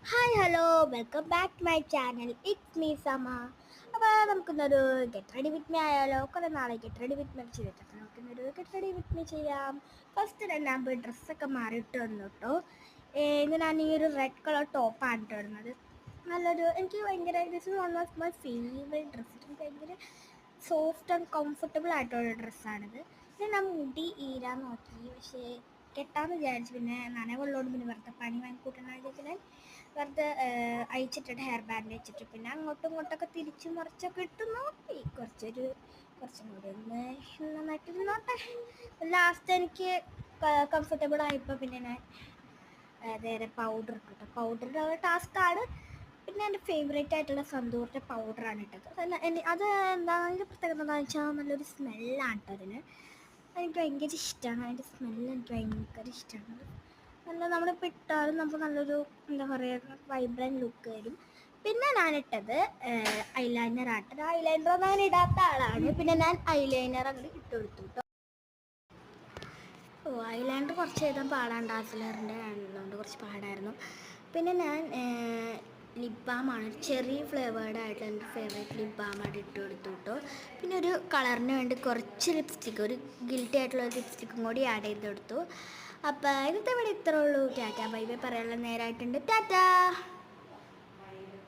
Hi hello welcome back to my channel it's me Sama. അപ്പോൾ നമുക്കിന്നൊരു get ready with me ആയാലോ? കുറേ നാളെ ഗെറ്റ് റെഡി വിത്ത് മീ ചെയ്തിട്ട് നമുക്കിന്നൊരു ഗെറ്റ് റെഡി വിത്ത് മീ ചെയ്യാം. ഫസ്റ്റ് തന്നെ ഞാൻ പോയി ഡ്രസ്സൊക്കെ മാറിയിട്ട് വന്നു കേട്ടോ. ഇന്ന് ഞാൻ ഈ ഒരു റെഡ് കളർ ടോപ്പാണ് ഇട്ട് വരുന്നത്. എനിക്ക് ഭയങ്കര this is one of my favourite dress. എനിക്ക് ഭയങ്കര സോഫ്റ്റ് ആൻഡ് കംഫർട്ടബിൾ ആയിട്ടുള്ള ഡ്രസ്സാണിത്. പിന്നെ ഞാൻ മുടി ഈരാൻ നോക്കി, പക്ഷേ കെട്ടാന്ന് വിചാരിച്ചു. പിന്നെ നനവുള്ളതുകൊണ്ട് പിന്നെ വെറുതെ പണി വാങ്ങിക്കൂട്ടണമെന്ന് വിചാരിച്ചിട്ട് വെറുതെ അയച്ചിട്ടിട്ട് ഹെയർ ബാൻഡ് വെച്ചിട്ട് പിന്നെ അങ്ങോട്ടും ഇങ്ങോട്ടൊക്കെ തിരിച്ച് മറിച്ചൊക്കെ ഇട്ട് നോക്കി. കുറച്ചും കൂടി ഒന്ന് നന്നായിട്ട് നോട്ടെ. ലാസ്റ്റ് എനിക്ക് കംഫർട്ടബിൾ ആയപ്പോൾ പിന്നെ ഞാൻ നേരെ പൗഡർ ഇട്ടു. പൗഡർ ടാസ്ക്കാണ്. പിന്നെ എൻ്റെ ഫേവറേറ്റ് ആയിട്ടുള്ള സന്തൂറിൻ്റെ പൗഡറാണ് ഇട്ടത്. അത് അതിൻ്റെ പ്രത്യേകത എന്താണെന്ന് വെച്ചാൽ നല്ലൊരു സ്മെല്ലാണ് കേട്ടോ അതിന്. എനിക്ക് ഭയങ്കര ഇഷ്ടമാണ് അതിൻ്റെ സ്മെല്ല്. എനിക്ക് ഭയങ്കര ഇഷ്ടമാണ്. നമ്മളിപ്പോൾ ഇട്ടാലും നമുക്ക് നല്ലൊരു എന്താ പറയുക വൈബ്രൻറ്റ് ലുക്ക് വരും. പിന്നെ ഞാനിട്ടത് ഐലൈനർ ആട്ടത്. ഐലൈനർ ഞാൻ ഇടാത്ത ആളാണ്. പിന്നെ ഞാൻ ഐലൈനർ അങ്ങോട്ട് ഇട്ട് കൊടുത്തു കേട്ടോ. ഐലൈനർ കുറച്ച് എഴുതാൻ പാടാണ്. ഡാസ്ലറിൻ്റെ ആയതുകൊണ്ട് കുറച്ച് പാടായിരുന്നു. പിന്നെ ഞാൻ ലിപ് ബാമാണ്, ചെറി ഫ്ലേവേർഡ് ആയിട്ടുള്ള എൻ്റെ ഫേവറേറ്റ് ലിപ് ബാമായിട്ട് ഇട്ട് കൊടുത്തു കേട്ടോ. പിന്നെ ഒരു കളറിന് വേണ്ടി കുറച്ച് ലിപ്സ്റ്റിക്ക്, ഒരു ഗിൽറ്റി ആയിട്ടുള്ള ലിപ്സ്റ്റിക്കും കൂടി ആഡ് ചെയ്ത് കൊടുത്തു. അപ്പോൾ ഇന്നത്തെ ഇവിടെ ഇത്രേ ഉള്ളൂ. ടാറ്റാ ബൈ ബൈ പറയാനുള്ള നേരമായിട്ടുണ്ട്. ടാറ്റാ.